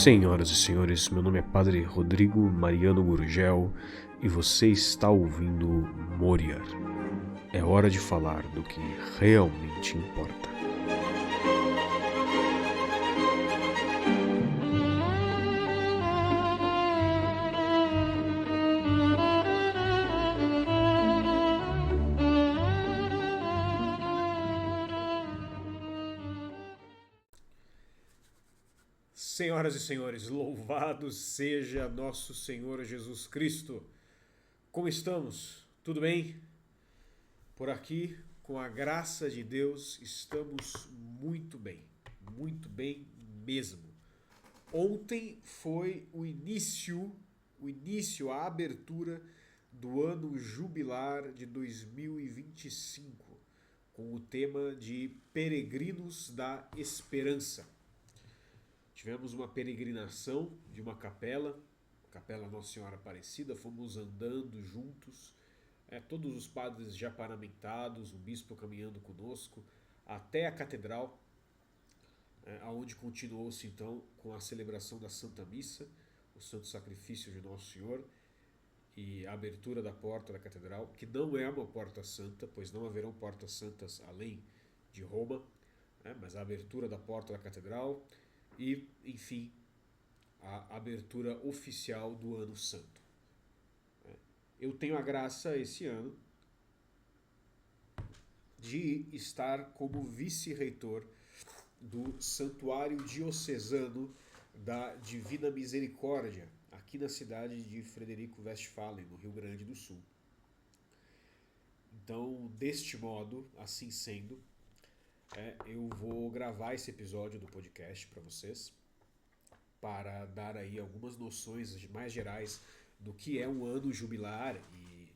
Senhoras e senhores, meu nome é Padre Rodrigo Mariano Gurgel e você está ouvindo Moriar. É hora de falar do que realmente importa. Senhoras e senhores, louvado seja nosso Senhor Jesus Cristo. Como estamos? Tudo bem? Por aqui, com a graça de Deus, estamos muito bem mesmo. Ontem foi o início, a abertura do ano jubilar de 2025, com o tema de Peregrinos da Esperança. Tivemos uma peregrinação de uma capela, Capela Nossa Senhora Aparecida, fomos andando juntos, todos os padres já paramentados, o bispo caminhando conosco, até a catedral, aonde continuou-se então com a celebração da Santa Missa, o Santo Sacrifício de Nosso Senhor e a abertura da porta da catedral, que não é uma porta santa, pois não haverão portas santas além de Roma, mas a abertura da porta da catedral e, enfim, a abertura oficial do Ano Santo. Eu tenho a graça esse ano de estar como vice-reitor do Santuário Diocesano da Divina Misericórdia, aqui na cidade de Frederico Westphalen, no Rio Grande do Sul. Então, deste modo, assim sendo, eu vou gravar esse episódio do podcast para vocês, para dar aí algumas noções mais gerais do que é um ano jubilar e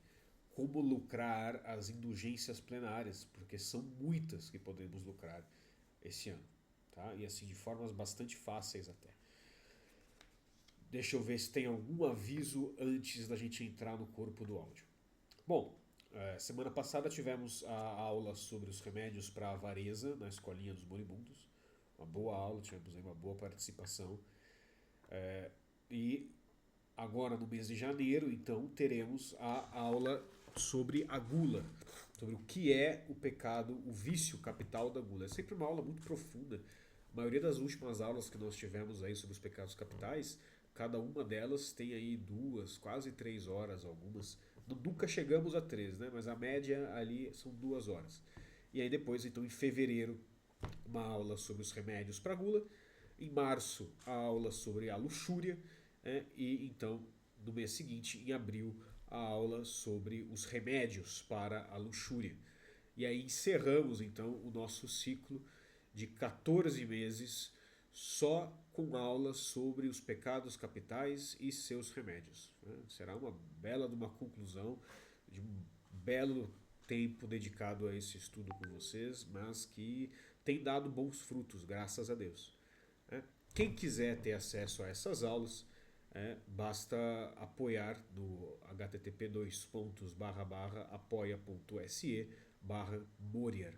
como lucrar as indulgências plenárias, porque são muitas que podemos lucrar esse ano, tá? E assim de formas bastante fáceis até. Deixa eu ver se tem algum aviso antes da gente entrar no corpo do áudio. Bom, semana passada tivemos a aula sobre os remédios para a avareza na Escolinha dos Moribundos. Uma boa aula, tivemos aí uma boa participação. E agora no mês de janeiro, então, teremos a aula sobre a gula, sobre o que é o pecado, o vício capital da gula. É sempre uma aula muito profunda. A maioria das últimas aulas que nós tivemos aí sobre os pecados capitais, cada uma delas tem aí 2, quase 3 horas, algumas. Nunca chegamos a 3, né? Mas a média ali são 2 horas. E aí depois, então, em fevereiro, uma aula sobre os remédios para gula. Em março, a aula sobre a luxúria. E então, no mês seguinte, em abril, a aula sobre os remédios para a luxúria. E aí encerramos, então, o nosso ciclo de 14 meses só com aulas sobre os pecados capitais e seus remédios. Será uma bela de uma conclusão, de um belo tempo dedicado a esse estudo com vocês, mas que tem dado bons frutos, graças a Deus. Quem quiser ter acesso a essas aulas, basta apoiar no http://apoia.se/Moriar.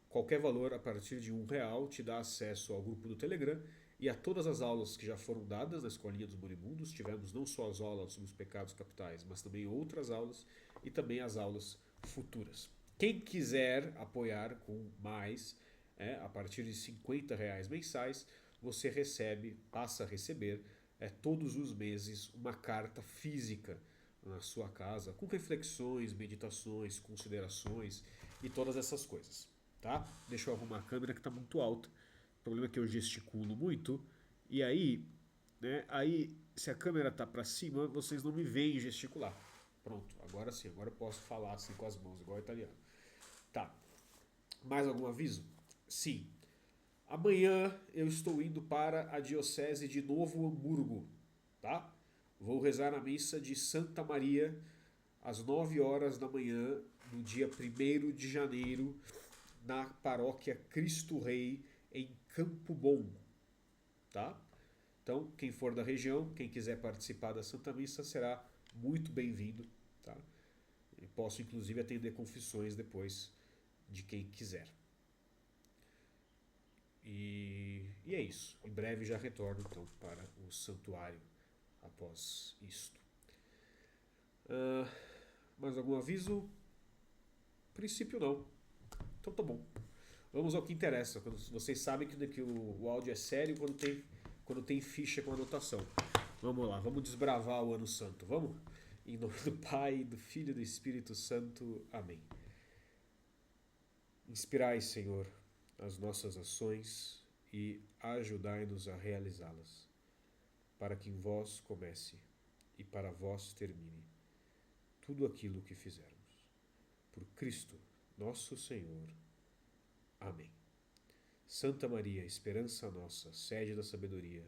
Qualquer valor a partir de R$1 te dá acesso ao grupo do Telegram e a todas as aulas que já foram dadas na Escolinha dos Moribundos. Tivemos não só as aulas sobre os pecados capitais, mas também outras aulas e também as aulas futuras. Quem quiser apoiar com mais, a partir de R$50 mensais, você passa a receber todos os meses uma carta física na sua casa, com reflexões, meditações, considerações e todas essas coisas. Tá? Deixa eu arrumar a câmera que está muito alta. O problema é que eu gesticulo muito. E aí, se a câmera está para cima, vocês não me veem gesticular. Pronto, agora sim, agora eu posso falar assim com as mãos, igual italiano. Tá. Mais algum aviso? Sim. Amanhã eu estou indo para a Diocese de Novo Hamburgo, tá? Vou rezar a missa de Santa Maria às 9 horas da manhã, no dia 1º de janeiro, na paróquia Cristo Rei, em Campo Bom, tá? Então, quem for da região, quem quiser participar da Santa Missa, será muito bem-vindo, tá? Eu posso, inclusive, atender confissões depois de quem quiser. E é isso. Em breve já retorno então para o santuário após isto. Mais algum aviso? Princípio não. Então tá bom. Vamos ao que interessa. Vocês sabem que o áudio é sério quando tem ficha com anotação. Vamos lá, vamos desbravar o Ano Santo. Vamos? Em nome do Pai, do Filho e do Espírito Santo. Amém. Inspirai, Senhor, as nossas ações e ajudai-nos a realizá-las, para que em vós comece e para vós termine tudo aquilo que fizermos. Por Cristo, nosso Senhor. Amém. Santa Maria, esperança nossa, sede da sabedoria,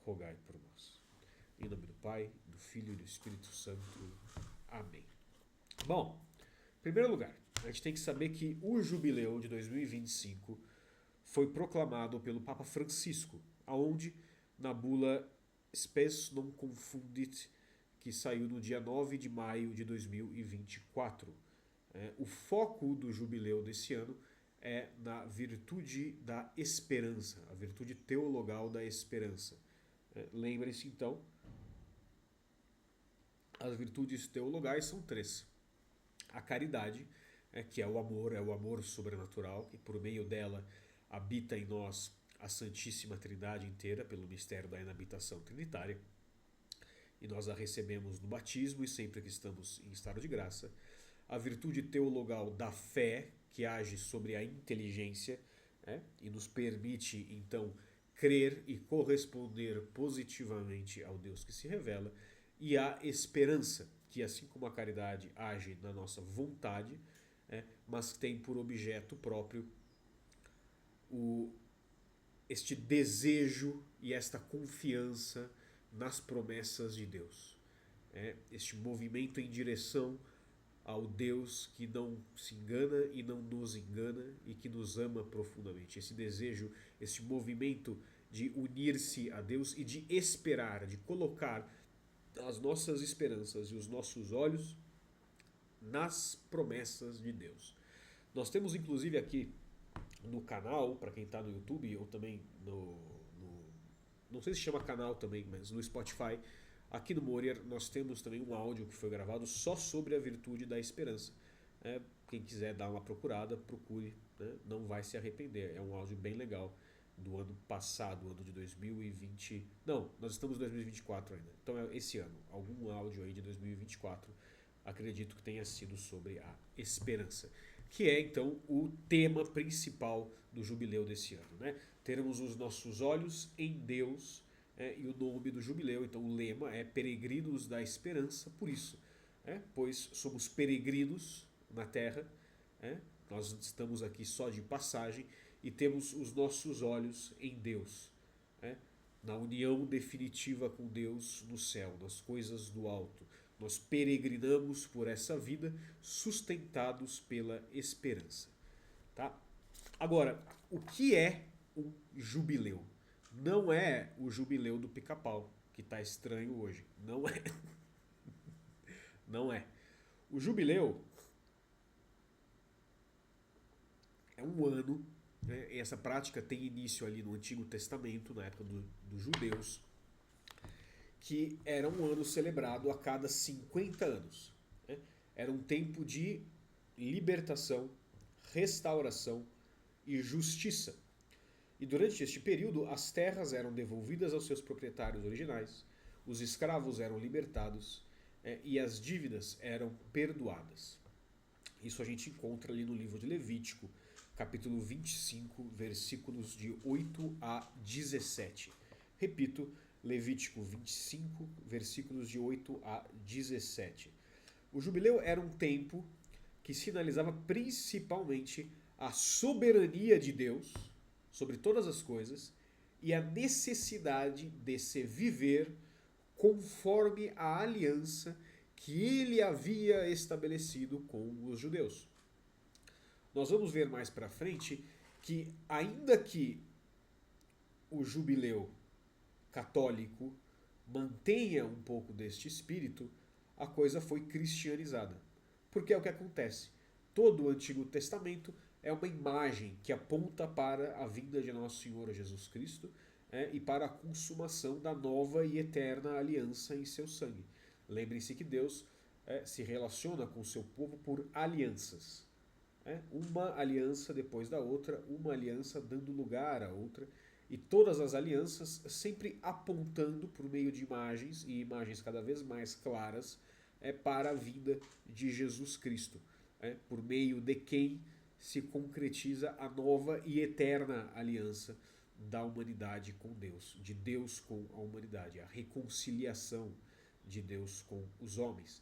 rogai por nós. Em nome do Pai, do Filho e do Espírito Santo. Amém. Bom, em primeiro lugar, a gente tem que saber que o jubileu de 2025 foi proclamado pelo Papa Francisco, aonde na bula Spes non confundit, que saiu no dia 9 de maio de 2024. O foco do jubileu desse ano é na virtude da esperança, a virtude teologal da esperança. Lembrem-se então, as virtudes teologais são 3. A caridade, que é o amor sobrenatural, que por meio dela habita em nós a Santíssima Trindade inteira, pelo mistério da inabitação trinitária. E nós a recebemos no batismo e sempre que estamos em estado de graça. A virtude teologal da fé, que age sobre a inteligência, e nos permite então crer e corresponder positivamente ao Deus que se revela. E a esperança, que assim como a caridade age na nossa vontade, mas tem por objeto próprio este desejo e esta confiança nas promessas de Deus. Este movimento em direção ao Deus que não se engana e não nos engana e que nos ama profundamente. Esse desejo, esse movimento de unir-se a Deus e de esperar, de colocar as nossas esperanças e os nossos olhos nas promessas de Deus. Nós temos inclusive aqui no canal, para quem está no YouTube ou também não sei se chama canal também, mas no Spotify, aqui no Morier nós temos também um áudio que foi gravado só sobre a virtude da esperança. Quem quiser dar uma procurada, procure, não vai se arrepender. É um áudio bem legal do ano passado, ano de 2020. Não, nós estamos em 2024 ainda. Então é esse ano, algum áudio aí de 2024, acredito que tenha sido sobre a esperança, que é então o tema principal do jubileu desse ano. Teremos os nossos olhos em Deus, e o nome do jubileu, então o lema é Peregrinos da Esperança, por isso, pois somos peregrinos na terra, nós estamos aqui só de passagem e temos os nossos olhos em Deus, na união definitiva com Deus no céu, nas coisas do alto. Nós peregrinamos por essa vida sustentados pela esperança. Tá? Agora, o que é um jubileu? Não é o jubileu do Pica-Pau, que está estranho hoje. Não é. Não é. O jubileu é um ano, e essa prática tem início ali no Antigo Testamento, na época dos judeus, que era um ano celebrado a cada 50 anos. Era um tempo de libertação, restauração e justiça. E durante este período, as terras eram devolvidas aos seus proprietários originais, os escravos eram libertados, e as dívidas eram perdoadas. Isso a gente encontra ali no livro de Levítico, capítulo 25, versículos de 8 a 17. Repito, Levítico 25, versículos de 8 a 17. O jubileu era um tempo que sinalizava principalmente a soberania de Deus sobre todas as coisas e a necessidade de se viver conforme a aliança que ele havia estabelecido com os judeus. Nós vamos ver mais para frente que, ainda que o jubileu católico mantenha um pouco deste espírito, a coisa foi cristianizada. Porque é o que acontece. todo o Antigo Testamento é uma imagem que aponta para a vinda de nosso Senhor Jesus Cristo e para a consumação da nova e eterna aliança em seu sangue. Lembrem-se que Deus se relaciona com o seu povo por alianças. Uma aliança depois da outra, uma aliança dando lugar à outra, e todas as alianças sempre apontando por meio de imagens, e imagens cada vez mais claras, para a vinda de Jesus Cristo, por meio de quem se concretiza a nova e eterna aliança da humanidade com Deus, de Deus com a humanidade, a reconciliação de Deus com os homens.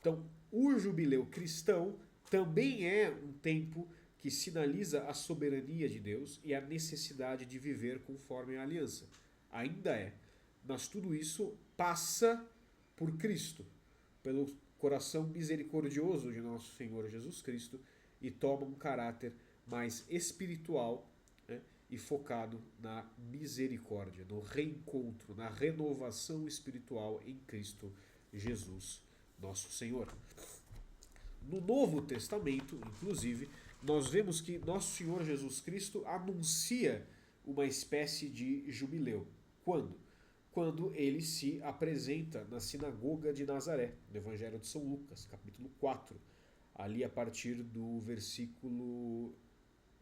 Então, o jubileu cristão também é um tempo que sinaliza a soberania de Deus e a necessidade de viver conforme a aliança. Ainda é, mas tudo isso passa por Cristo, pelo coração misericordioso de nosso Senhor Jesus Cristo, e toma um caráter mais espiritual, e focado na misericórdia, no reencontro, na renovação espiritual em Cristo Jesus, nosso Senhor. No Novo Testamento, inclusive, nós vemos que nosso Senhor Jesus Cristo anuncia uma espécie de jubileu. Quando? Quando ele se apresenta na sinagoga de Nazaré, no Evangelho de São Lucas, capítulo 4, ali a partir do versículo...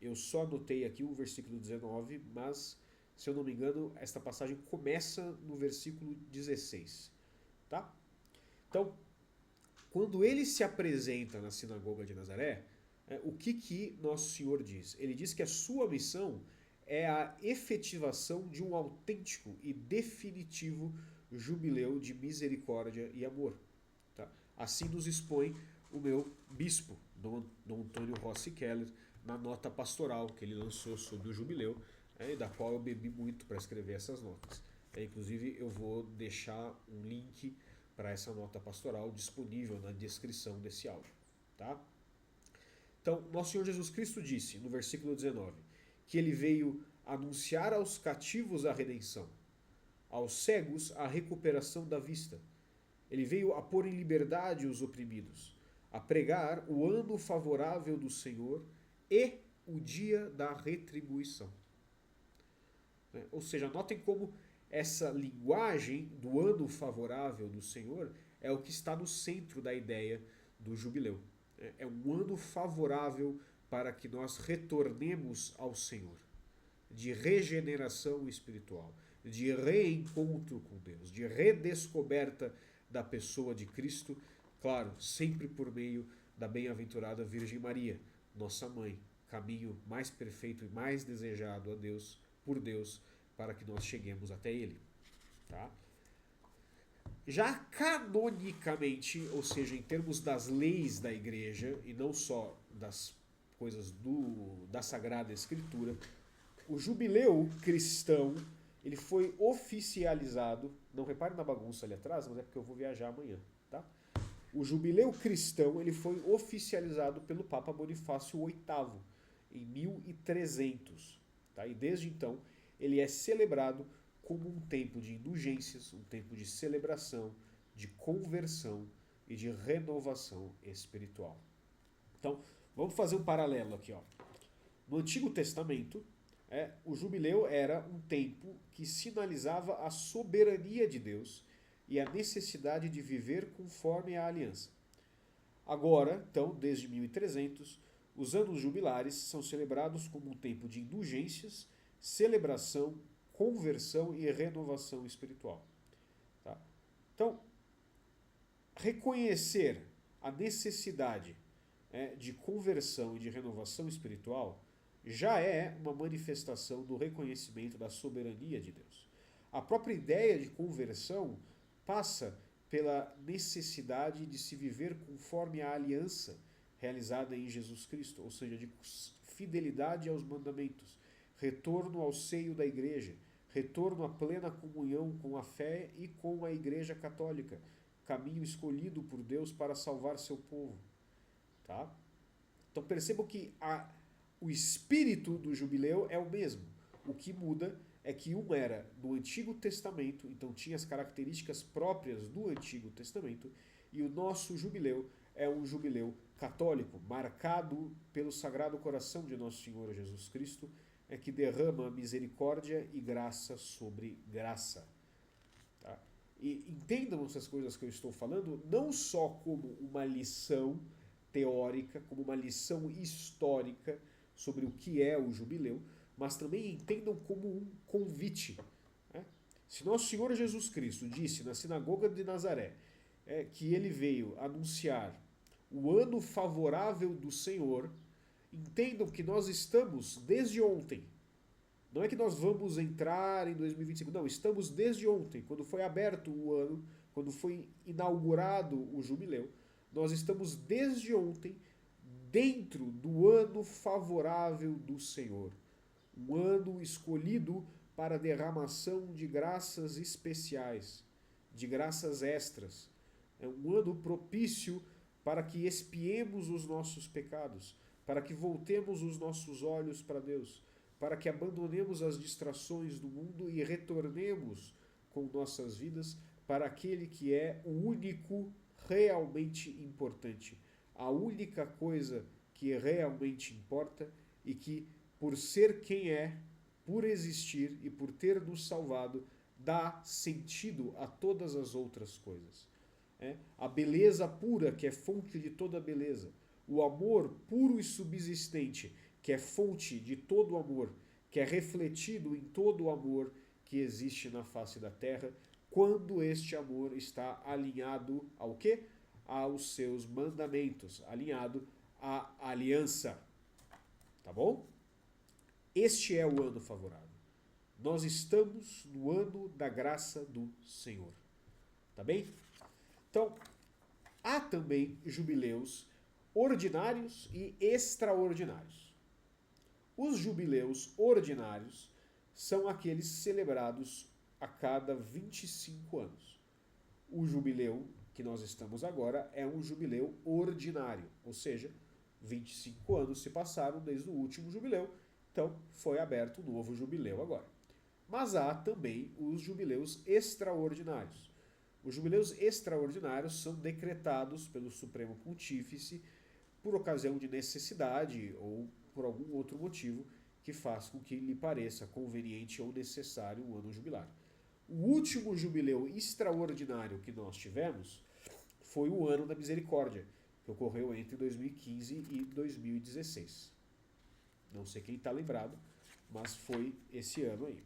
Eu só anotei aqui o versículo 19, mas, se eu não me engano, esta passagem começa no versículo 16. Tá? Então, quando ele se apresenta na sinagoga de Nazaré, o que nosso Senhor diz? Ele diz que a sua missão é a efetivação de um autêntico e definitivo jubileu de misericórdia e amor. Tá? Assim nos expõe o meu bispo, Dom Antônio Rossi Keller, na nota pastoral que ele lançou sobre o jubileu, da qual eu bebi muito para escrever essas notas. Inclusive, eu vou deixar um link para essa nota pastoral disponível na descrição desse áudio. Tá? Então, nosso Senhor Jesus Cristo disse, no versículo 19, que ele veio anunciar aos cativos a redenção, aos cegos a recuperação da vista. Ele veio a pôr em liberdade os oprimidos, a pregar o ano favorável do Senhor e o dia da retribuição. Ou seja, notem como essa linguagem do ano favorável do Senhor é o que está no centro da ideia do jubileu. É um ano favorável para que nós retornemos ao Senhor, de regeneração espiritual, de reencontro com Deus, de redescoberta da pessoa de Cristo, claro, sempre por meio da bem-aventurada Virgem Maria, nossa mãe, caminho mais perfeito e mais desejado a Deus, por Deus, para que nós cheguemos até Ele. Tá? Já canonicamente, ou seja, em termos das leis da igreja, e não só das coisas da Sagrada Escritura, o jubileu cristão ele foi oficializado, não repare na bagunça ali atrás, mas é porque eu vou viajar amanhã. Tá? O jubileu cristão ele foi oficializado pelo Papa Bonifácio VIII em 1300. Tá? E desde então ele é celebrado como um tempo de indulgências, um tempo de celebração, de conversão e de renovação espiritual. Então, vamos fazer um paralelo aqui. No Antigo Testamento, o jubileu era um tempo que sinalizava a soberania de Deus e a necessidade de viver conforme a aliança. Agora, então, desde 1300, os anos jubilares são celebrados como um tempo de indulgências, celebração, conversão e renovação espiritual. Tá? Então, reconhecer a necessidade de conversão e de renovação espiritual já é uma manifestação do reconhecimento da soberania de Deus. A própria ideia de conversão passa pela necessidade de se viver conforme a aliança realizada em Jesus Cristo, ou seja, de fidelidade aos mandamentos, retorno ao seio da igreja, retorno à plena comunhão com a fé e com a Igreja Católica, caminho escolhido por Deus para salvar seu povo. Tá? Então percebam que o espírito do jubileu é o mesmo. O que muda é que um era do Antigo Testamento, então tinha as características próprias do Antigo Testamento, e o nosso jubileu é um jubileu católico, marcado pelo Sagrado Coração de Nosso Senhor Jesus Cristo, é que derrama misericórdia e graça sobre graça. Tá? E entendam essas coisas que eu estou falando não só como uma lição teórica, como uma lição histórica sobre o que é o jubileu, mas também entendam como um convite. Né? Se Nosso Senhor Jesus Cristo disse na sinagoga de Nazaré que ele veio anunciar o ano favorável do Senhor, entendam que nós estamos desde ontem. Não é que nós vamos entrar em 2025, não, estamos desde ontem, quando foi aberto o ano, quando foi inaugurado o jubileu, nós estamos desde ontem dentro do ano favorável do Senhor. Um ano escolhido para derramação de graças especiais, de graças extras. É um ano propício para que expiemos os nossos pecados, para que voltemos os nossos olhos para Deus, para que abandonemos as distrações do mundo e retornemos com nossas vidas para aquele que é o único realmente importante, a única coisa que realmente importa e que, por ser quem é, por existir e por ter nos salvado, dá sentido a todas as outras coisas. A beleza pura, que é fonte de toda beleza, o amor puro e subsistente, que é fonte de todo o amor, que é refletido em todo o amor que existe na face da terra, quando este amor está alinhado ao quê? Aos seus mandamentos, alinhado à aliança. Tá bom? Este é o ano favorável. Nós estamos no ano da graça do Senhor. Tá bem? Então, há também jubileus ordinários e extraordinários. Os jubileus ordinários são aqueles celebrados a cada 25 anos. O jubileu que nós estamos agora é um jubileu ordinário, ou seja, 25 anos se passaram desde o último jubileu, então foi aberto um novo jubileu agora. Mas há também os jubileus extraordinários. Os jubileus extraordinários são decretados pelo Supremo Pontífice por ocasião de necessidade ou por algum outro motivo que faz com que lhe pareça conveniente ou necessário um ano jubilar. O último jubileu extraordinário que nós tivemos foi o Ano da Misericórdia, que ocorreu entre 2015 e 2016. Não sei quem está lembrado, mas foi esse ano aí.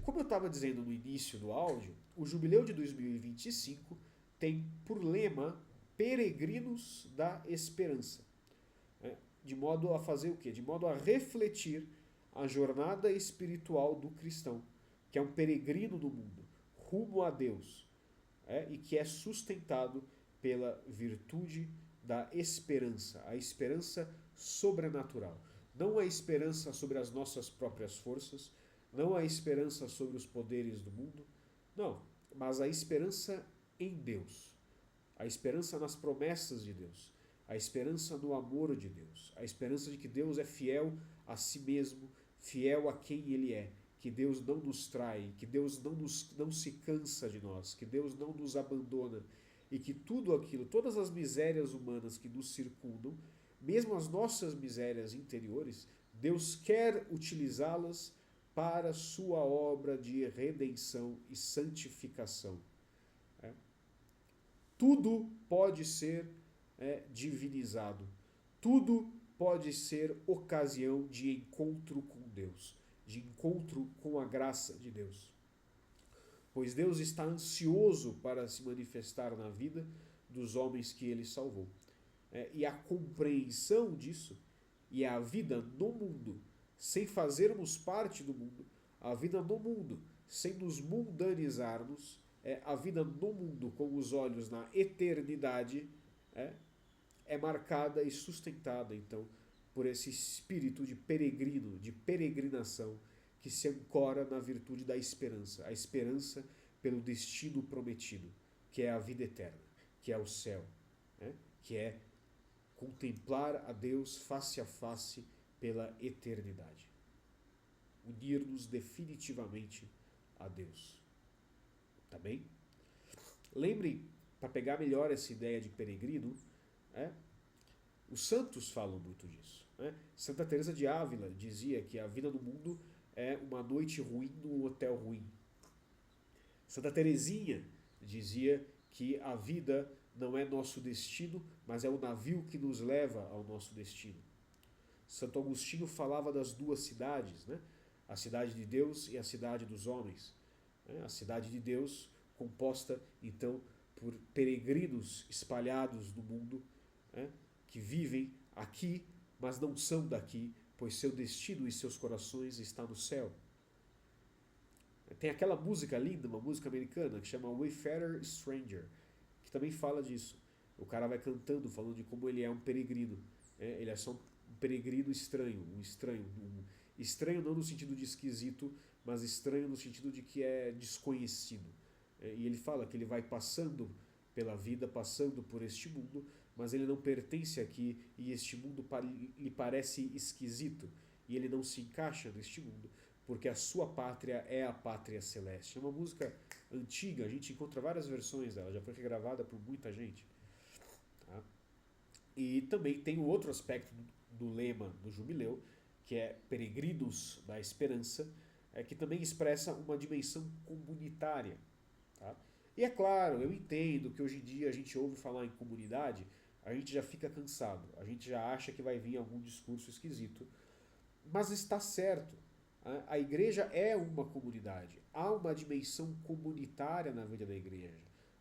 Como eu estava dizendo no início do áudio, o jubileu de 2025 tem por lema Peregrinos da Esperança. De modo a fazer o quê? De modo a refletir a jornada espiritual do cristão, que é um peregrino no mundo, rumo a Deus, e que é sustentado pela virtude da esperança, a esperança sobrenatural. Não a esperança sobre as nossas próprias forças, não a esperança sobre os poderes do mundo, não, mas a esperança em Deus, a esperança nas promessas de Deus, a esperança no amor de Deus, a esperança de que Deus é fiel a si mesmo, fiel a quem Ele é, que Deus não nos trai, que Deus não se cansa de nós, que Deus não nos abandona e que tudo aquilo, todas as misérias humanas que nos circundam, mesmo as nossas misérias interiores, Deus quer utilizá-las para sua obra de redenção e santificação. Tudo pode ser divinizado. Tudo pode ser ocasião de encontro com Deus, de encontro com a graça de Deus. Pois Deus está ansioso para se manifestar na vida dos homens que Ele salvou. E a compreensão disso, e a vida no mundo, sem fazermos parte do mundo, a vida no mundo, sem nos mundanizarmos, a vida no mundo com os olhos na eternidade, é marcada e sustentada, então, por esse espírito de peregrino, de peregrinação, que se ancora na virtude da esperança, a esperança pelo destino prometido, que é a vida eterna, que é o céu, que é contemplar a Deus face a face pela eternidade. Unir-nos definitivamente a Deus. Tá bem? Lembrem, para pegar melhor essa ideia de peregrino, né? Os santos falam muito disso, né? Santa Teresa de Ávila dizia que a vida no mundo é uma noite ruim num hotel ruim. Santa Teresinha dizia que a vida não é nosso destino, mas é o navio que nos leva ao nosso destino. Santo Agostinho falava das duas cidades, né? A cidade de Deus e a cidade dos homens. A cidade de Deus, composta então por peregrinos espalhados no mundo, né? Que vivem aqui, mas não são daqui, pois seu destino e seus corações está no céu. Tem aquela música linda, uma música americana, que chama Wayfarer Stranger, que também fala disso. O cara vai cantando, falando de como ele é um peregrino. Ele é só um peregrino estranho, um estranho. Estranho não no sentido de esquisito, mas estranho no sentido de que é desconhecido. E ele fala que ele vai passando pela vida, passando por este mundo, mas ele não pertence aqui e este mundo lhe parece esquisito. E ele não se encaixa neste mundo, porque a sua pátria é a pátria celeste. É uma música antiga, a gente encontra várias versões dela, já foi regravada por muita gente. Tá? E também tem o outro aspecto do lema do jubileu, que é Peregrinos da Esperança, que também expressa uma dimensão comunitária. Tá? E é claro, eu entendo que hoje em dia a gente ouve falar em comunidade, a gente já fica cansado, a gente já acha que vai vir algum discurso esquisito, mas está certo. A igreja é uma comunidade. Há uma dimensão comunitária na vida da igreja.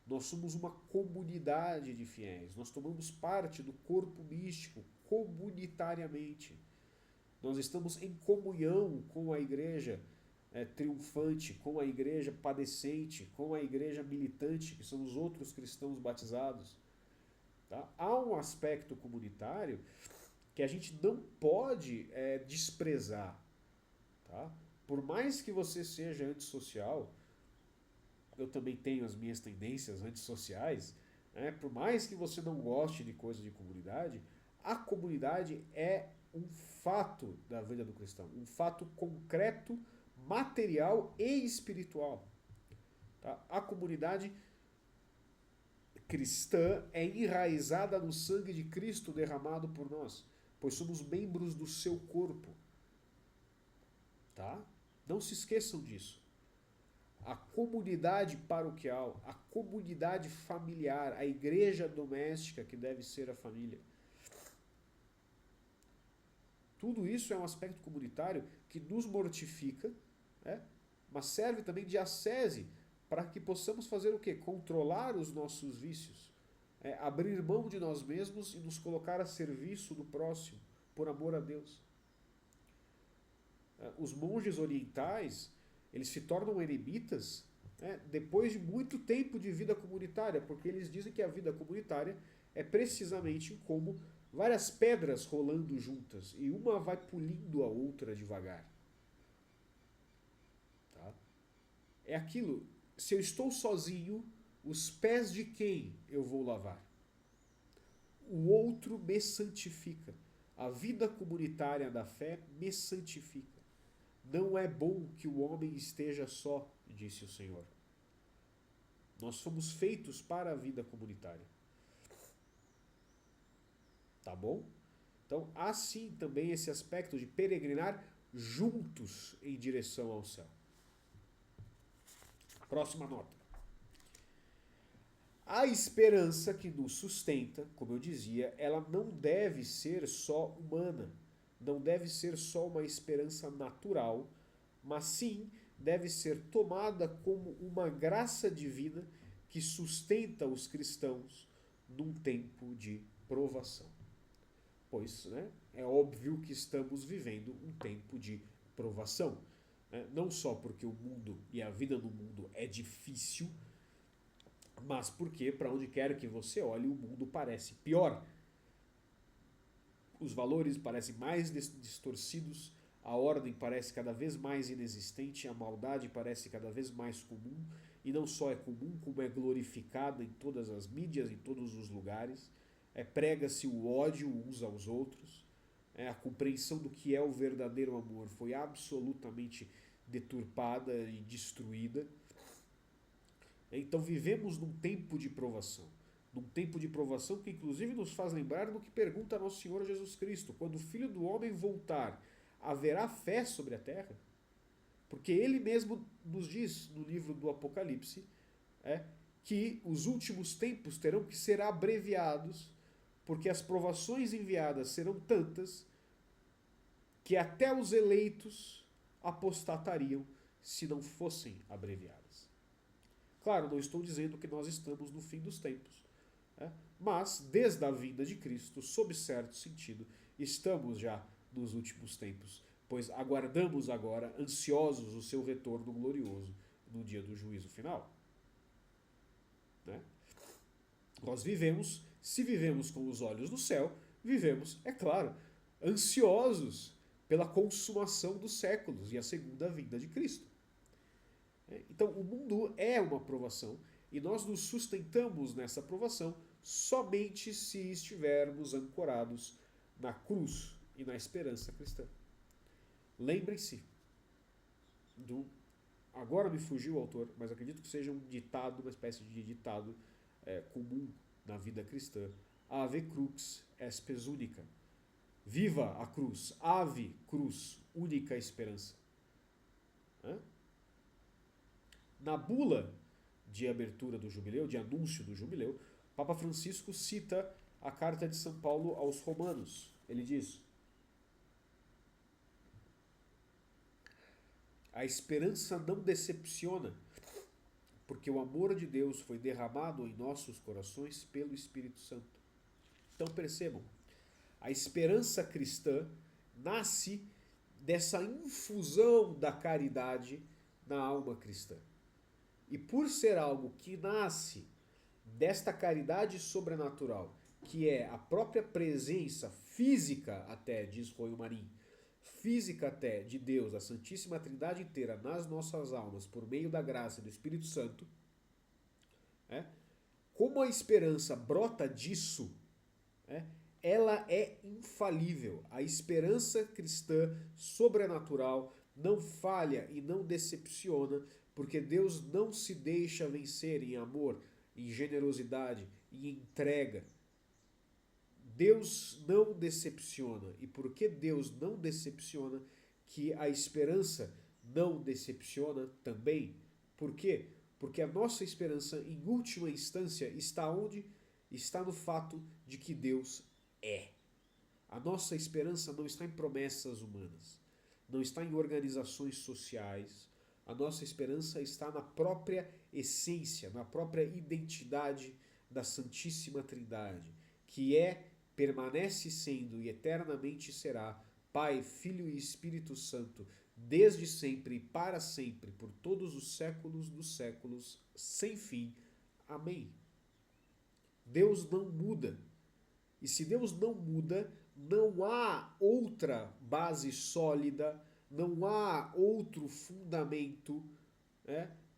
Nós somos uma comunidade de fiéis. Nós tomamos parte do corpo místico comunitariamente. Nós estamos em comunhão com a igreja triunfante, com a igreja padecente, com a igreja militante, que são os outros cristãos batizados. Tá? Há um aspecto comunitário que a gente não pode desprezar. Tá? Por mais que você seja antissocial, eu também tenho as minhas tendências antissociais, né? Por mais que você não goste de coisa de comunidade, a comunidade é um fato da vida do cristão, um fato concreto, material e espiritual. Tá? A comunidade cristã é enraizada no sangue de Cristo derramado por nós, pois somos membros do seu corpo. Tá? Não se esqueçam disso. A comunidade paroquial, a comunidade familiar, a igreja doméstica que deve ser a família. Tudo isso é um aspecto comunitário que nos mortifica, mas serve também de ascese para que possamos fazer o quê? Controlar os nossos vícios, abrir mão de nós mesmos e nos colocar a serviço do próximo, por amor a Deus. Os monges orientais, eles se tornam eremitas depois de muito tempo de vida comunitária, porque eles dizem que a vida comunitária é precisamente como várias pedras rolando juntas, e uma vai pulindo a outra devagar. Tá? É aquilo, se eu estou sozinho, os pés de quem eu vou lavar? O outro me santifica. A vida comunitária da fé me santifica. Não é bom que o homem esteja só, disse o Senhor. Nós fomos feitos para a vida comunitária. Tá bom? Então, há sim também esse aspecto de peregrinar juntos em direção ao céu. Próxima nota. A esperança que nos sustenta, como eu dizia, ela não deve ser só humana. Não deve ser só uma esperança natural, mas sim deve ser tomada como uma graça divina que sustenta os cristãos num tempo de provação. Pois é óbvio que estamos vivendo um tempo de provação. Não só porque o mundo e a vida no mundo é difícil, mas porque, para onde quer que você olhe, o mundo parece pior. Os valores parecem mais distorcidos, a ordem parece cada vez mais inexistente, a maldade parece cada vez mais comum, e não só é comum, como é glorificada em todas as mídias, em todos os lugares. Prega-se o ódio uns aos outros. A compreensão do que é o verdadeiro amor foi absolutamente deturpada e destruída. Então vivemos num tempo de provação. num tempo de provação que inclusive nos faz lembrar do que pergunta nosso Senhor Jesus Cristo: quando o Filho do Homem voltar, haverá fé sobre a terra? Porque ele mesmo nos diz no livro do Apocalipse que os últimos tempos terão que ser abreviados, porque as provações enviadas serão tantas que até os eleitos apostatariam se não fossem abreviadas. Claro, não estou dizendo que nós estamos no fim dos tempos, mas desde a vinda de Cristo, sob certo sentido, estamos já nos últimos tempos, pois aguardamos agora, ansiosos, o seu retorno glorioso no dia do juízo final. Nós vivemos, se vivemos com os olhos no céu, vivemos, é claro, ansiosos pela consumação dos séculos e a segunda vinda de Cristo. Então o mundo é uma provação e nós nos sustentamos nessa provação somente se estivermos ancorados na cruz e na esperança cristã. Lembrem-se agora me fugiu o autor, mas acredito que seja um ditado, uma espécie de ditado comum na vida cristã. Ave crux espes unica. Viva a cruz, ave cruz, única esperança. Na bula de abertura do jubileu, de anúncio do jubileu, Papa Francisco cita a carta de São Paulo aos Romanos. Ele diz: a esperança não decepciona, porque o amor de Deus foi derramado em nossos corações pelo Espírito Santo. Então percebam, a esperança cristã nasce dessa infusão da caridade na alma cristã. E por ser algo que nasce desta caridade sobrenatural, que é a própria presença física até, diz Rui Marim, física até de Deus, a Santíssima Trindade inteira nas nossas almas, por meio da graça do Espírito Santo, como a esperança brota disso, ela é infalível. A esperança cristã sobrenatural não falha e não decepciona, porque Deus não se deixa vencer em amor, em generosidade, em entrega. Deus não decepciona. E por que Deus não decepciona, que a esperança não decepciona também? Por quê? Porque a nossa esperança, em última instância, está onde? Está no fato de que Deus é. A nossa esperança não está em promessas humanas, não está em organizações sociais. A nossa esperança está na própria essência, na própria identidade da Santíssima Trindade, que permanece sendo e eternamente será Pai, Filho e Espírito Santo, desde sempre e para sempre, por todos os séculos dos séculos, sem fim. Amém. Deus não muda. E se Deus não muda, não há outra base sólida, não há outro fundamento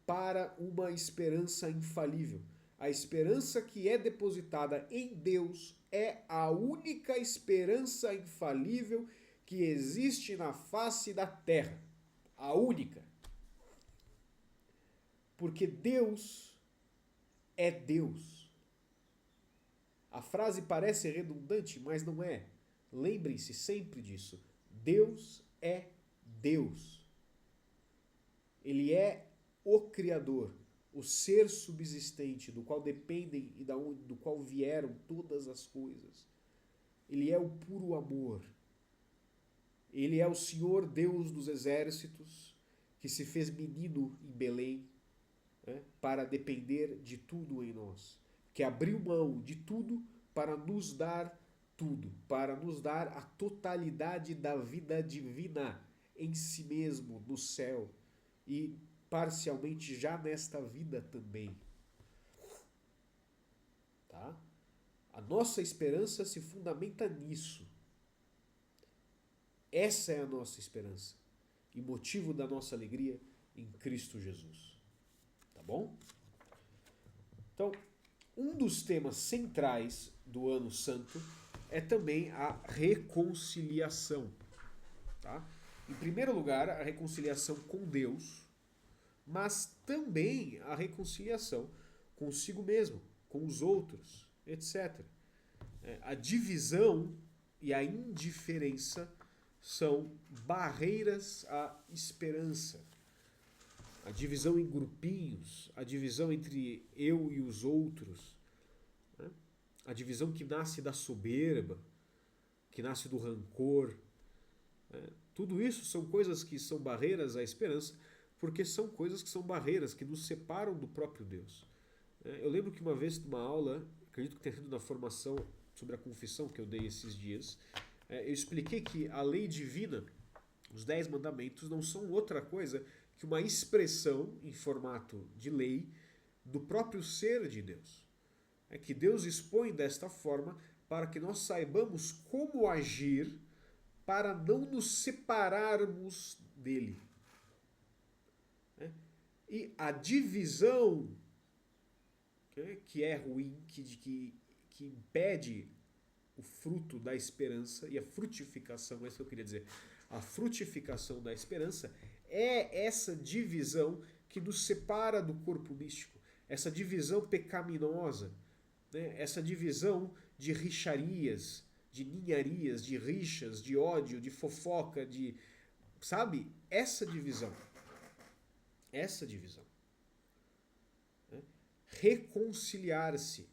para uma esperança infalível. A esperança que é depositada em Deus é a única esperança infalível que existe na face da terra. A única. Porque Deus é Deus. A frase parece redundante, mas não é. Lembrem-se sempre disso. Deus é Deus. Ele é o Criador, o ser subsistente, do qual dependem e do qual vieram todas as coisas. Ele é o puro amor. Ele é o Senhor Deus dos exércitos, que se fez menino em Belém, para depender de tudo em nós, que abriu mão de tudo para nos dar tudo, para nos dar a totalidade da vida divina em si mesmo, no céu, e parcialmente já nesta vida também. Tá? A nossa esperança se fundamenta nisso. Essa é a nossa esperança e motivo da nossa alegria em Cristo Jesus. Tá bom? Então, um dos temas centrais do Ano Santo é também a reconciliação. Tá? Em primeiro lugar, a reconciliação com Deus, mas também a reconciliação consigo mesmo. com os outros, etc. A divisão e a indiferença são barreiras à esperança. A divisão em grupinhos, a divisão entre eu e os outros, né? A divisão que nasce da soberba, que nasce do rancor. Tudo isso são coisas que são barreiras à esperança, porque são coisas que são barreiras que nos separam do próprio Deus. Eu lembro que uma vez numa aula, acredito que tenha sido na formação sobre a confissão que eu dei esses dias, eu expliquei que a lei divina, os 10 mandamentos, não são outra coisa que uma expressão em formato de lei do próprio ser de Deus. É que Deus expõe desta forma para que nós saibamos como agir para não nos separarmos dele. E a divisão, que é ruim, que impede o fruto da esperança e a frutificação, é isso que eu queria dizer, a frutificação da esperança é essa divisão que nos separa do corpo místico, essa divisão pecaminosa, né? Essa divisão de rixarias, de ninharias, de rixas, de ódio, de fofoca, de... Sabe? Essa divisão. Essa divisão. Né? Reconciliar-se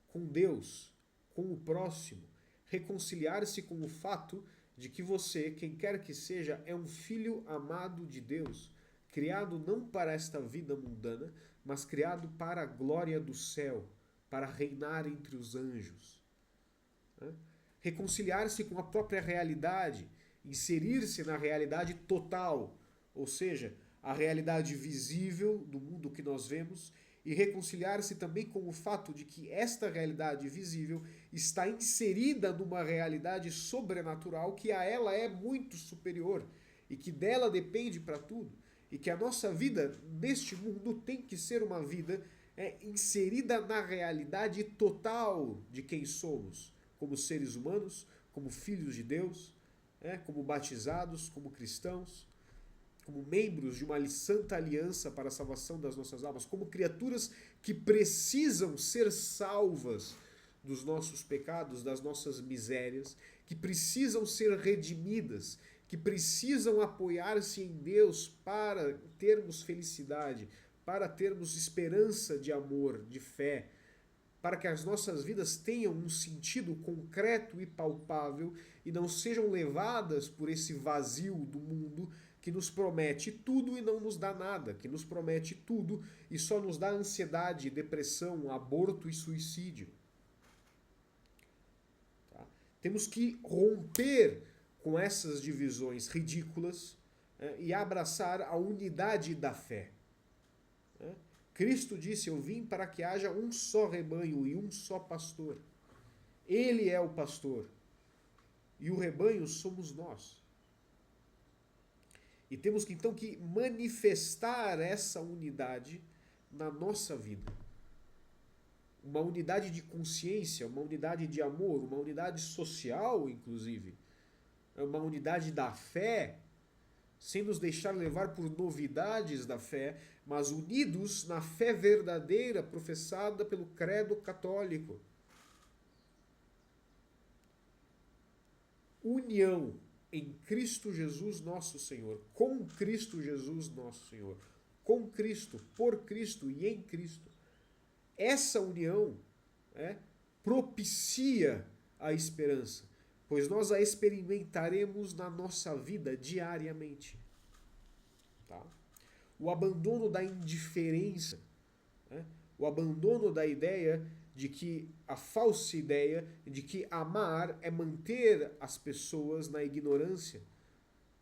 com Deus, com o próximo, reconciliar-se com o fato de que você, quem quer que seja, é um filho amado de Deus, criado não para esta vida mundana, mas criado para a glória do céu, para reinar entre os anjos. Reconciliar-se com a própria realidade, inserir-se na realidade total, ou seja, a realidade visível do mundo que nós vemos, e reconciliar-se também com o fato de que esta realidade visível está inserida numa realidade sobrenatural que a ela é muito superior e que dela depende para tudo, e que a nossa vida neste mundo tem que ser uma vida inserida na realidade total de quem somos, como seres humanos, como filhos de Deus, como batizados, como cristãos, como membros de uma santa aliança para a salvação das nossas almas, como criaturas que precisam ser salvas dos nossos pecados, das nossas misérias, que precisam ser redimidas, que precisam apoiar-se em Deus para termos felicidade, para termos esperança de amor, de fé, para que as nossas vidas tenham um sentido concreto e palpável e não sejam levadas por esse vazio do mundo que nos promete tudo e não nos dá nada, que nos promete tudo e só nos dá ansiedade, depressão, aborto e suicídio. Tá? Temos que romper com essas divisões ridículas e abraçar a unidade da fé. Cristo disse, eu vim para que haja um só rebanho e um só pastor. Ele é o pastor e o rebanho somos nós. E temos que então que manifestar essa unidade na nossa vida. Uma unidade de consciência, uma unidade de amor, uma unidade social, inclusive. Uma unidade da fé, sem nos deixar levar por novidades da fé, mas unidos na fé verdadeira professada pelo credo católico. União em Cristo Jesus nosso Senhor, com Cristo Jesus nosso Senhor, com Cristo, por Cristo e em Cristo. Essa união propicia a esperança, pois nós a experimentaremos na nossa vida diariamente. Tá? O abandono da indiferença, o abandono da ideia de que a falsa ideia de que amar é manter as pessoas na ignorância,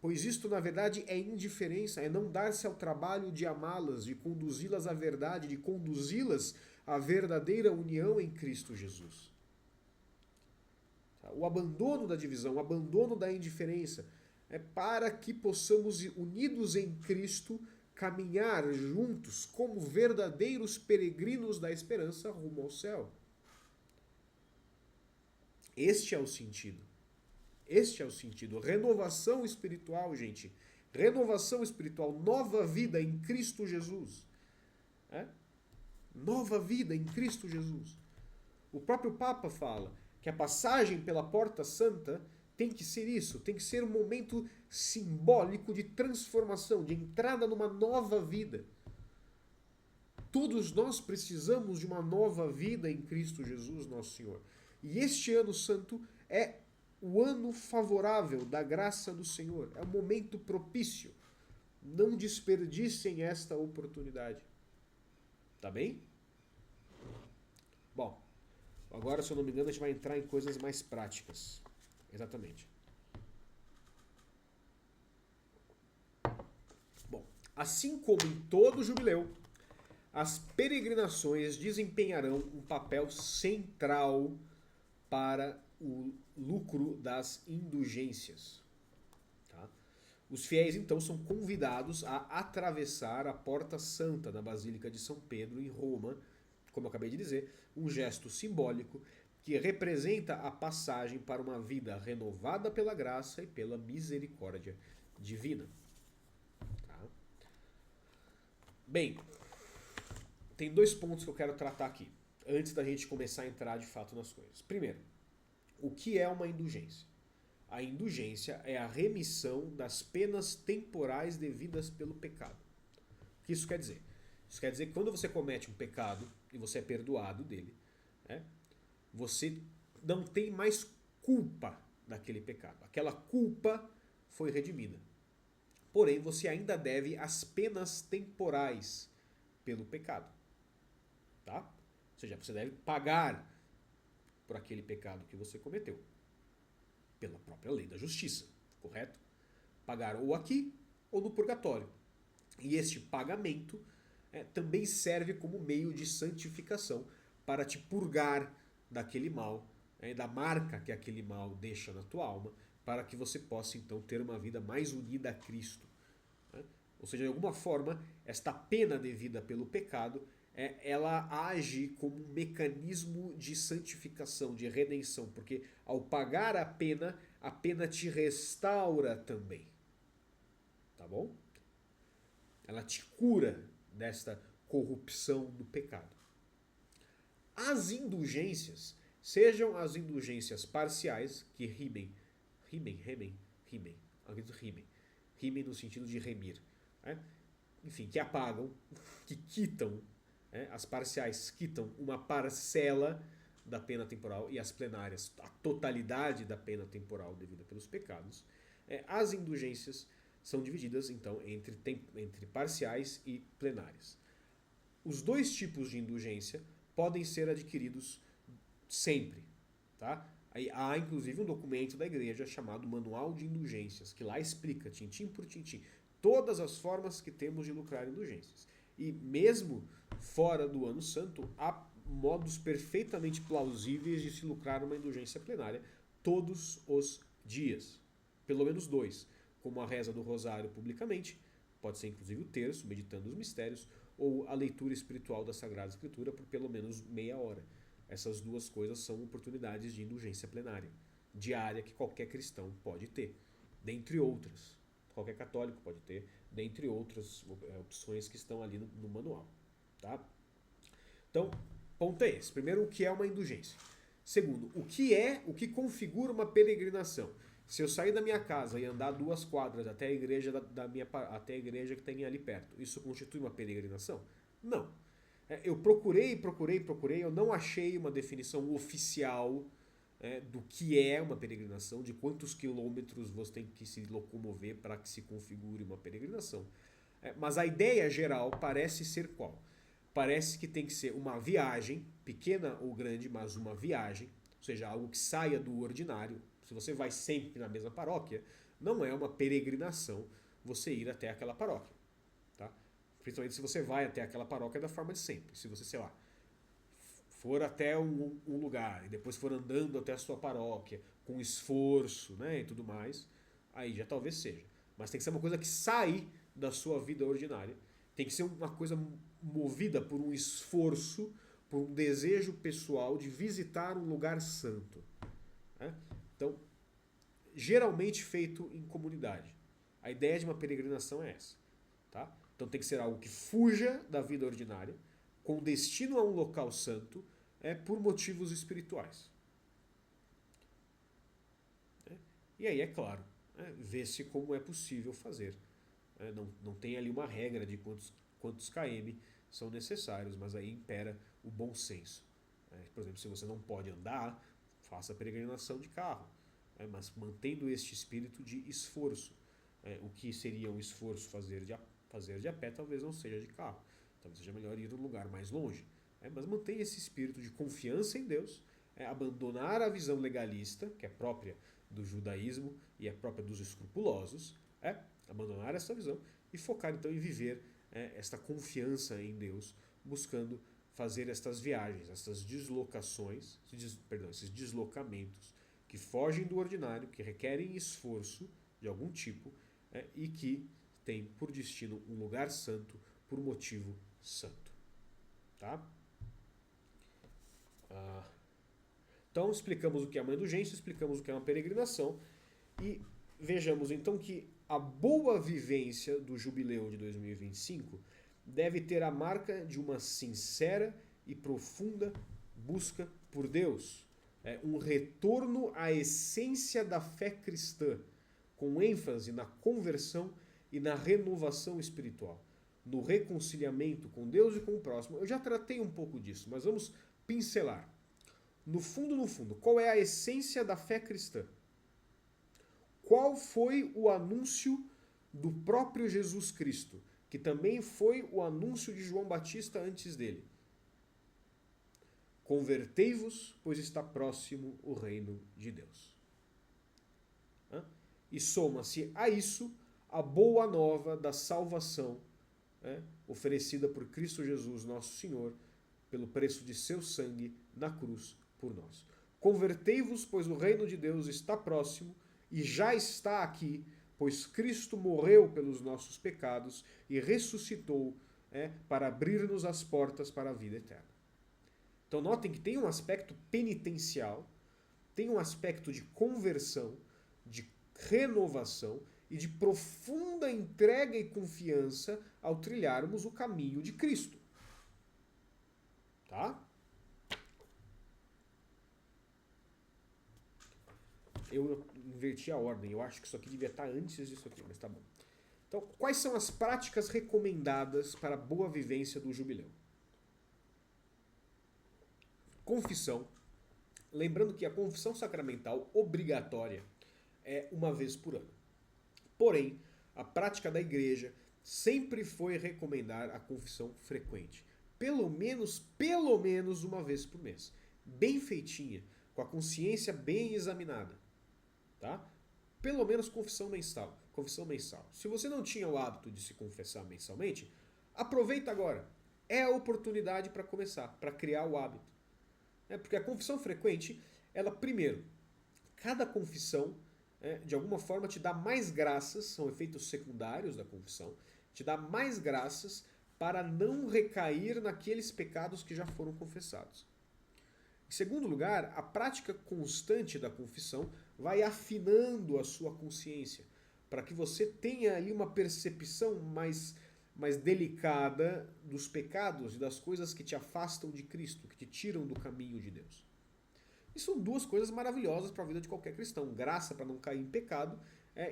pois isto na verdade é indiferença, é não dar-se ao trabalho de amá-las, de conduzi-las à verdade, de conduzi-las à verdadeira união em Cristo Jesus. O abandono da divisão, o abandono da indiferença é para que possamos, unidos em Cristo, caminhar juntos como verdadeiros peregrinos da esperança rumo ao céu. Este é o sentido. Este é o sentido. Renovação espiritual, gente. Renovação espiritual. Nova vida em Cristo Jesus. Nova vida em Cristo Jesus. O próprio Papa fala que a passagem pela Porta Santa tem que ser isso, tem que ser um momento simbólico de transformação, de entrada numa nova vida. Todos nós precisamos de uma nova vida em Cristo Jesus, nosso Senhor. E este ano santo é o ano favorável da graça do Senhor. É um momento propício. Não desperdicem esta oportunidade. Tá bem? Bom, agora, se eu não me engano, a gente vai entrar em coisas mais práticas. Exatamente. Bom, assim como em todo jubileu, as peregrinações desempenharão um papel central para o lucro das indulgências. Tá? Os fiéis, então, são convidados a atravessar a Porta Santa da Basílica de São Pedro, em Roma, como eu acabei de dizer, um gesto simbólico que representa a passagem para uma vida renovada pela graça e pela misericórdia divina. Tá? Bem, tem 2 pontos que eu quero tratar aqui, antes da gente começar a entrar de fato nas coisas. Primeiro, o que é uma indulgência? A indulgência é a remissão das penas temporais devidas pelo pecado. O que isso quer dizer? Isso quer dizer que quando você comete um pecado e você é perdoado dele, né, você não tem mais culpa daquele pecado. Aquela culpa foi redimida. Porém, você ainda deve as penas temporais pelo pecado. Tá? Ou seja, você deve pagar por aquele pecado que você cometeu. Pela própria lei da justiça, correto? Pagar ou aqui ou no purgatório. E este pagamento também serve como meio de santificação para te purgar daquele mal, da marca que aquele mal deixa na tua alma, para que você possa então ter uma vida mais unida a Cristo. Né? Ou seja, de alguma forma, esta pena devida pelo pecado ela age como um mecanismo de santificação, de redenção, porque ao pagar a pena te restaura também. Tá bom? Ela te cura desta corrupção do pecado. As indulgências, sejam as indulgências parciais, que rimem no sentido de remir, né? Enfim, que apagam, que quitam. As parciais quitam uma parcela da pena temporal e as plenárias a totalidade da pena temporal devida pelos pecados. As indulgências são divididas então entre parciais e plenárias. Os 2 tipos de indulgência podem ser adquiridos sempre. Tá? Há inclusive um documento da igreja chamado Manual de Indulgências, que lá explica, tintim por tintim, todas as formas que temos de lucrar indulgências. E mesmo fora do ano santo, há modos perfeitamente plausíveis de se lucrar uma indulgência plenária todos os dias. Pelo menos 2, como a reza do rosário publicamente, pode ser inclusive o terço, meditando os mistérios, ou a leitura espiritual da Sagrada Escritura por pelo menos meia hora. Essas 2 coisas são oportunidades de indulgência plenária, diária, que qualquer cristão pode ter, dentre outras. Qualquer católico pode ter, dentre outras opções que estão ali no manual. Tá? Então, ponto é esse. Primeiro, o que é uma indulgência. Segundo, o que configura uma peregrinação. Se eu sair da minha casa e andar 2 quadras até a igreja até a igreja que tem ali perto, isso constitui uma peregrinação? Não. Eu procurei, eu não achei uma definição oficial do que é uma peregrinação, de quantos quilômetros você tem que se locomover para que se configure uma peregrinação. Mas a ideia geral parece ser qual? Parece que tem que ser uma viagem, pequena ou grande, mas uma viagem, ou seja, algo que saia do ordinário. Se você vai sempre na mesma paróquia, não é uma peregrinação você ir até aquela paróquia. Tá? Principalmente se você vai até aquela paróquia da forma de sempre. Se você, sei lá, for até um lugar e depois for andando até a sua paróquia com esforço, né, e tudo mais, aí já talvez seja. Mas tem que ser uma coisa que sai da sua vida ordinária. Tem que ser uma coisa movida por um esforço, por um desejo pessoal de visitar um lugar santo. Né? Então, geralmente feito em comunidade. A ideia de uma peregrinação é essa. Tá? Então tem que ser algo que fuja da vida ordinária, com destino a um local santo, por motivos espirituais. E aí, é claro, vê-se como é possível fazer. Não tem ali uma regra de quantos km são necessários, mas aí impera o bom senso. Por exemplo, se você não pode andar, faça a peregrinação de carro, mas mantendo este espírito de esforço. O que seria um esforço fazer de a pé, talvez não seja de carro. Talvez seja melhor ir a um lugar mais longe. Mas mantenha esse espírito de confiança em Deus, abandonar a visão legalista, que é própria do judaísmo e é própria dos escrupulosos, abandonar essa visão e focar então em viver esta confiança em Deus, buscando fazer estas viagens, essas deslocações, esses deslocamentos que fogem do ordinário, que requerem esforço de algum tipo e que têm por destino um lugar santo por motivo santo. Tá? Então explicamos o que é uma indulgência, explicamos o que é uma peregrinação e vejamos então que a boa vivência do jubileu de 2025 deve ter a marca de uma sincera e profunda busca por Deus. Um retorno à essência da fé cristã, com ênfase na conversão e na renovação espiritual, no reconciliamento com Deus e com o próximo. Eu já tratei um pouco disso, mas vamos pincelar. No fundo, qual é a essência da fé cristã? Qual foi o anúncio do próprio Jesus Cristo, que também foi o anúncio de João Batista antes dele? Convertei-vos, pois está próximo o reino de Deus. E soma-se a isso a boa nova da salvação oferecida por Cristo Jesus, nosso Senhor, pelo preço de seu sangue na cruz por nós. Convertei-vos, pois o reino de Deus está próximo e já está aqui, pois Cristo morreu pelos nossos pecados e ressuscitou para abrir-nos as portas para a vida eterna. Então notem que tem um aspecto penitencial, tem um aspecto de conversão, de renovação e de profunda entrega e confiança ao trilharmos o caminho de Cristo. Tá? Eu inverti a ordem, eu acho que isso aqui devia estar antes disso aqui, mas tá bom. Então, quais são as práticas recomendadas para a boa vivência do jubileu? Confissão. Lembrando que a confissão sacramental obrigatória é uma vez por ano. Porém, a prática da igreja sempre foi recomendar a confissão frequente. Pelo menos uma vez por mês. Bem feitinha, com a consciência bem examinada. Tá? Pelo menos confissão mensal. Se você não tinha o hábito de se confessar mensalmente, aproveita agora. É a oportunidade para começar, para criar o hábito. Porque a confissão frequente, ela primeiro, cada confissão, de alguma forma te dá mais graças, são efeitos secundários da confissão, te dá mais graças para não recair naqueles pecados que já foram confessados. Em segundo lugar, a prática constante da confissão vai afinando a sua consciência, para que você tenha ali uma percepção mais delicada dos pecados e das coisas que te afastam de Cristo, que te tiram do caminho de Deus. E são duas coisas maravilhosas para a vida de qualquer cristão. Graça para não cair em pecado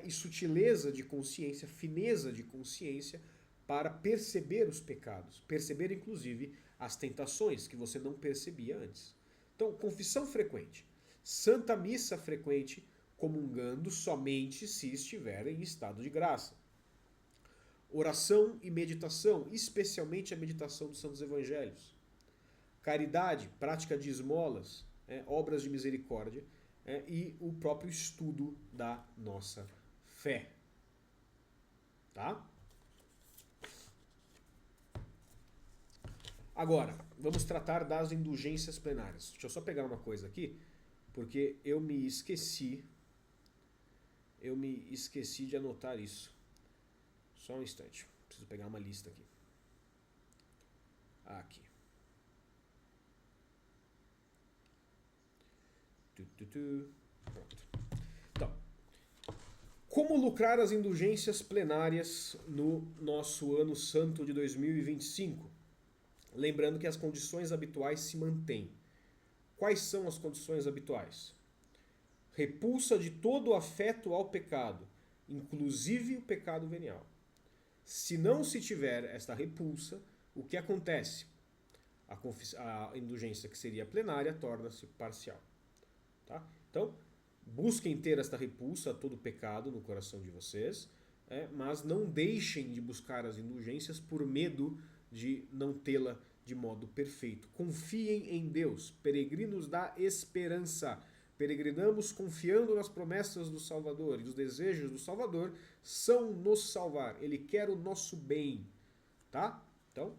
e sutileza de consciência, fineza de consciência para perceber os pecados, perceber inclusive as tentações que você não percebia antes. Então, confissão frequente, Santa Missa frequente, comungando somente se estiver em estado de graça. Oração e meditação, especialmente a meditação dos Santos Evangelhos. Caridade, prática de esmolas, obras de misericórdia e o próprio estudo da nossa fé. Tá? Agora, vamos tratar das indulgências plenárias. Deixa eu só pegar uma coisa aqui, porque eu me esqueci de anotar isso. Só um instante. Preciso pegar uma lista aqui. Aqui. Pronto. Então, como lucrar as indulgências plenárias no nosso ano santo de 2025? Lembrando que as condições habituais se mantêm. Quais são as condições habituais? Repulsa de todo afeto ao pecado, inclusive o pecado venial. Se não se tiver esta repulsa, o que acontece? A indulgência que seria plenária torna-se parcial. Tá? Então, busquem ter esta repulsa a todo pecado no coração de vocês, mas não deixem de buscar as indulgências por medo de não tê-la de modo perfeito. Confiem em Deus, peregrinos da esperança. Peregrinamos confiando nas promessas do Salvador, e os desejos do Salvador são nos salvar. Ele quer o nosso bem. Tá? Então,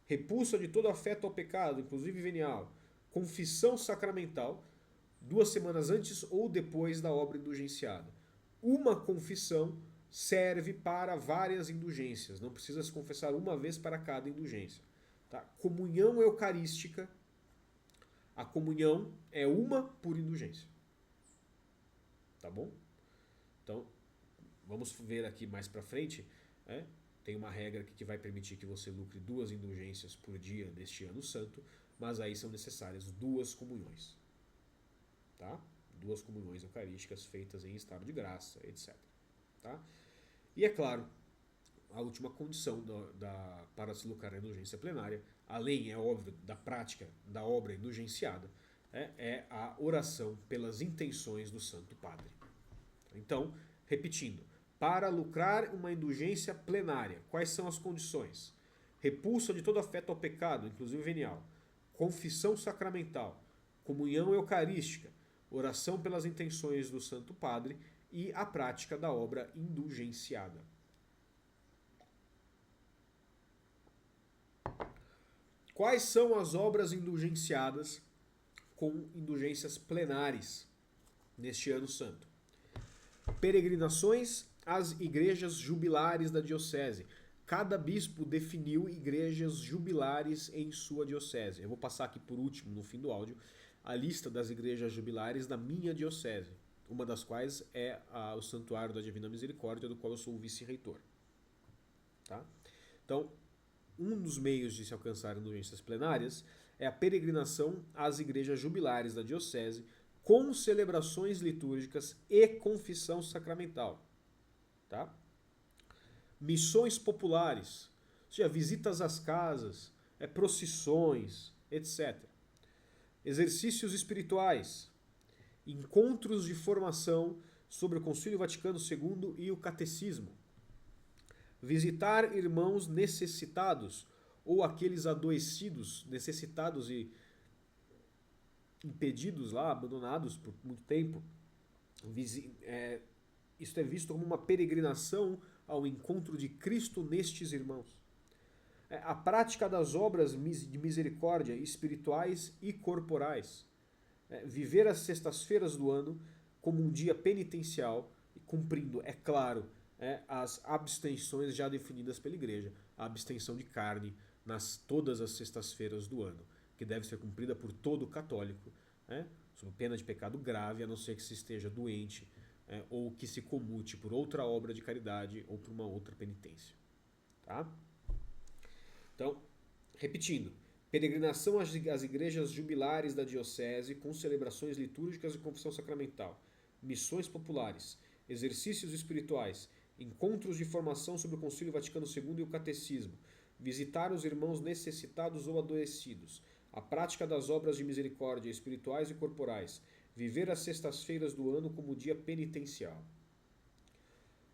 repulsa de todo afeto ao pecado, inclusive venial. Confissão sacramental, 2 semanas antes ou depois da obra indulgenciada. Uma confissão serve para várias indulgências. Não precisa se confessar uma vez para cada indulgência. Tá? Comunhão eucarística. A comunhão é uma por indulgência. Tá bom? Então, vamos ver aqui mais pra frente. Tem uma regra que vai permitir que você lucre 2 indulgências por dia neste ano santo, mas aí são necessárias 2 comunhões. Tá? 2 comunhões eucarísticas feitas em estado de graça, etc. Tá? E é claro, a última condição para se lucrar a indulgência plenária, além, é óbvio, da prática da obra indulgenciada, é a oração pelas intenções do Santo Padre. Então, repetindo, para lucrar uma indulgência plenária, quais são as condições? Repulsa de todo afeto ao pecado, inclusive venial, confissão sacramental, comunhão eucarística, oração pelas intenções do Santo Padre e a prática da obra indulgenciada. Quais são as obras indulgenciadas com indulgências plenares neste ano santo? Peregrinações às igrejas jubilares da diocese. Cada bispo definiu igrejas jubilares em sua diocese. Eu vou passar aqui por último, no fim do áudio, a lista das igrejas jubilares da minha diocese, uma das quais é o Santuário da Divina Misericórdia, do qual eu sou o vice-reitor. Tá? Então, um dos meios de se alcançar indulgências plenárias é a peregrinação às igrejas jubilares da diocese com celebrações litúrgicas e confissão sacramental. Tá? Missões populares, ou seja, visitas às casas, procissões, etc. Exercícios espirituais, encontros de formação sobre o Concílio Vaticano II e o Catecismo. Visitar irmãos necessitados ou aqueles adoecidos, necessitados e impedidos lá, abandonados por muito tempo. Isso é visto como uma peregrinação ao encontro de Cristo nestes irmãos. A prática das obras de misericórdia espirituais e corporais. Viver as sextas-feiras do ano como um dia penitencial, cumprindo, é claro, as abstenções já definidas pela Igreja. A abstenção de carne todas as sextas-feiras do ano, que deve ser cumprida por todo católico, sob pena de pecado grave, a não ser que se esteja doente, ou que se comute por outra obra de caridade ou por uma outra penitência. Tá? Então, repetindo, peregrinação às igrejas jubilares da diocese com celebrações litúrgicas e confissão sacramental, missões populares, exercícios espirituais, encontros de formação sobre o Concílio Vaticano II e o Catecismo, visitar os irmãos necessitados ou adoecidos, a prática das obras de misericórdia espirituais e corporais, viver as sextas-feiras do ano como dia penitencial.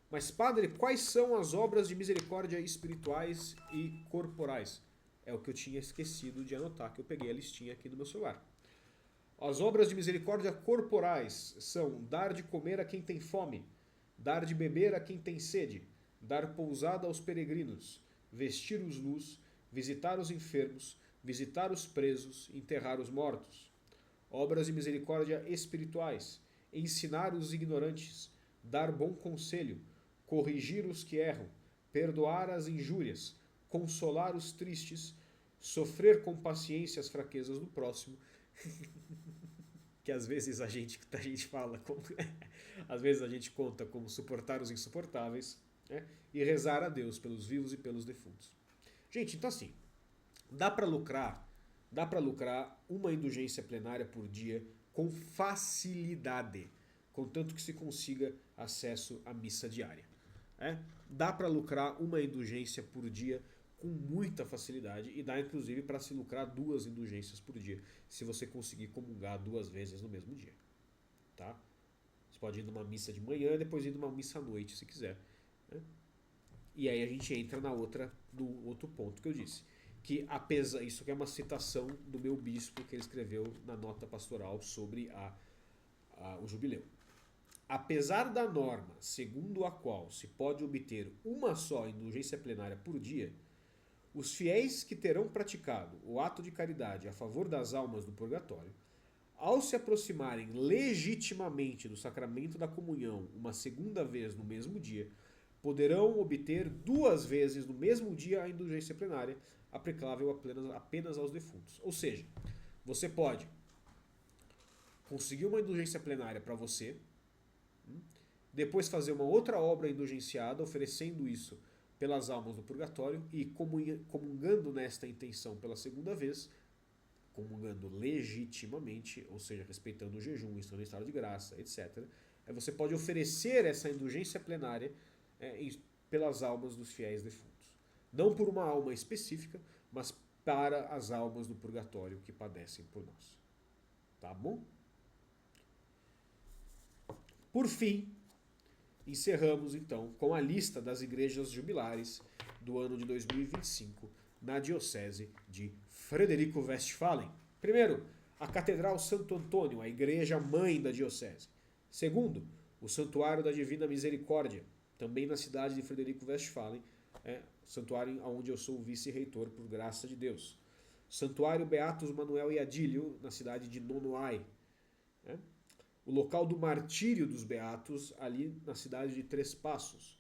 Mas, padre, quais são as obras de misericórdia espirituais e corporais? É o que eu tinha esquecido de anotar, que eu peguei a listinha aqui do meu celular. As obras de misericórdia corporais são dar de comer a quem tem fome, dar de beber a quem tem sede, dar pousada aos peregrinos, vestir os nus, visitar os enfermos, visitar os presos, enterrar os mortos. Obras de misericórdia espirituais, ensinar os ignorantes, dar bom conselho, corrigir os que erram, perdoar as injúrias, consolar os tristes, sofrer com paciência as fraquezas do próximo, que às vezes a gente fala, às vezes a gente conta como suportar os insuportáveis, e rezar a Deus pelos vivos e pelos defuntos. Gente, então assim, dá para lucrar Dá para lucrar uma indulgência plenária por dia com facilidade, contanto que se consiga acesso à missa diária. Dá para lucrar uma indulgência por dia com muita facilidade e dá inclusive para se lucrar 2 indulgências por dia, se você conseguir comungar 2 vezes no mesmo dia. Tá? Você pode ir numa missa de manhã e depois ir numa missa à noite, se quiser. E aí a gente entra no outro ponto que eu disse. Que apesar, isso aqui é uma citação do meu bispo que ele escreveu na nota pastoral sobre o jubileu. Apesar da norma segundo a qual se pode obter uma só indulgência plenária por dia, os fiéis que terão praticado o ato de caridade a favor das almas do purgatório, ao se aproximarem legitimamente do sacramento da comunhão uma segunda vez no mesmo dia, poderão obter 2 vezes no mesmo dia a indulgência plenária, aplicável apenas aos defuntos. Ou seja, você pode conseguir uma indulgência plenária para você, depois fazer uma outra obra indulgenciada, oferecendo isso pelas almas do purgatório e comungando nesta intenção pela segunda vez, comungando legitimamente, ou seja, respeitando o jejum, estando em estado de graça, etc. Você pode oferecer essa indulgência plenária pelas almas dos fiéis defuntos. Não por uma alma específica, mas para as almas do purgatório que padecem por nós. Tá bom? Por fim, encerramos então com a lista das igrejas jubilares do ano de 2025 na Diocese de Frederico Westphalen. Primeiro, a Catedral Santo Antônio, a igreja mãe da Diocese. Segundo, o Santuário da Divina Misericórdia, também na cidade de Frederico Westphalen, santuário onde eu sou vice-reitor por graça de Deus. Santuário Beatos Manuel e Adílio, na cidade de Nonoai. O local do martírio dos Beatos, ali na cidade de Três Passos.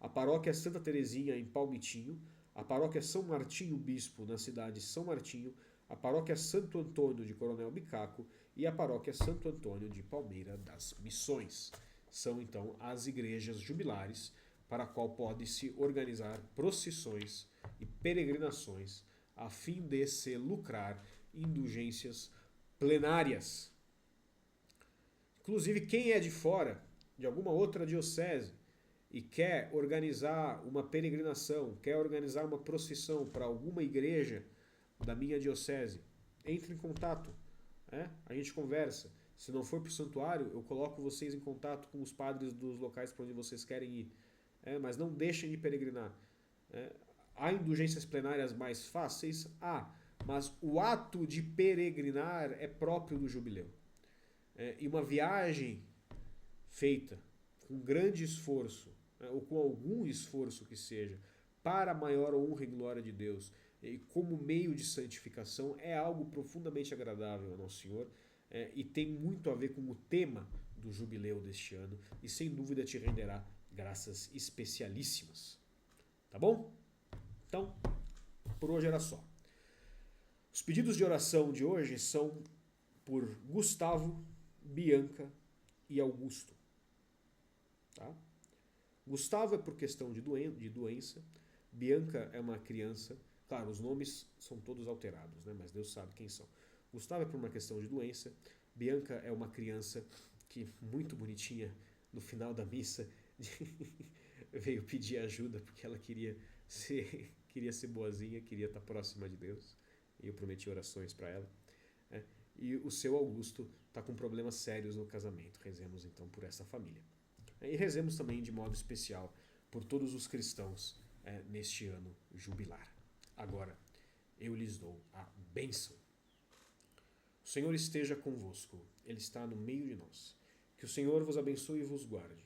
A paróquia Santa Teresinha, em Palmitinho. A paróquia São Martinho Bispo, na cidade de São Martinho. A paróquia Santo Antônio de Coronel Bicaco e a paróquia Santo Antônio de Palmeira das Missões. São então as igrejas jubilares para a qual pode-se organizar procissões e peregrinações a fim de se lucrar indulgências plenárias. Inclusive, quem é de fora, de alguma outra diocese, e quer organizar uma peregrinação, quer organizar uma procissão para alguma igreja da minha diocese, entre em contato. A gente conversa. Se não for para o santuário, eu coloco vocês em contato com os padres dos locais para onde vocês querem ir. Mas não deixem de peregrinar. Há indulgências plenárias mais fáceis? Há. Mas o ato de peregrinar é próprio do jubileu. E uma viagem feita com grande esforço, ou com algum esforço que seja, para a maior honra e glória de Deus, e como meio de santificação, é algo profundamente agradável ao Nosso Senhor, e tem muito a ver com o tema do jubileu deste ano, e sem dúvida te renderá graças especialíssimas. Tá bom? Então, por hoje era só. Os pedidos de oração de hoje são por Gustavo, Bianca e Augusto. Tá? Gustavo é por questão de doença. Bianca é uma criança. Claro, os nomes são todos alterados, né? Mas Deus sabe quem são. Gustavo é por uma questão de doença. Bianca é uma criança que, muito bonitinha, no final da missa, veio pedir ajuda porque ela queria ser boazinha, queria estar próxima de Deus. E eu prometi orações para ela. E o seu Augusto está com problemas sérios no casamento. Rezemos então por essa família. E rezemos também de modo especial por todos os cristãos neste ano jubilar. Agora, eu lhes dou a bênção. O Senhor esteja convosco. Ele está no meio de nós. Que o Senhor vos abençoe e vos guarde.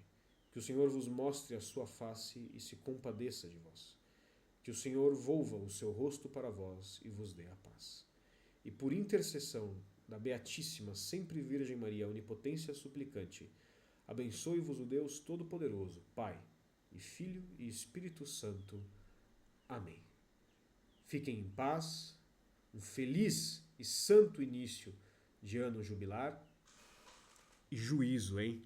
Que o Senhor vos mostre a sua face e se compadeça de vós. Que o Senhor volva o seu rosto para vós e vos dê a paz. E por intercessão da Beatíssima Sempre Virgem Maria, onipotência suplicante, abençoe-vos o Deus Todo-Poderoso, Pai, e Filho e Espírito Santo. Amém. Fiquem em paz, um feliz e santo início de ano jubilar e juízo, hein?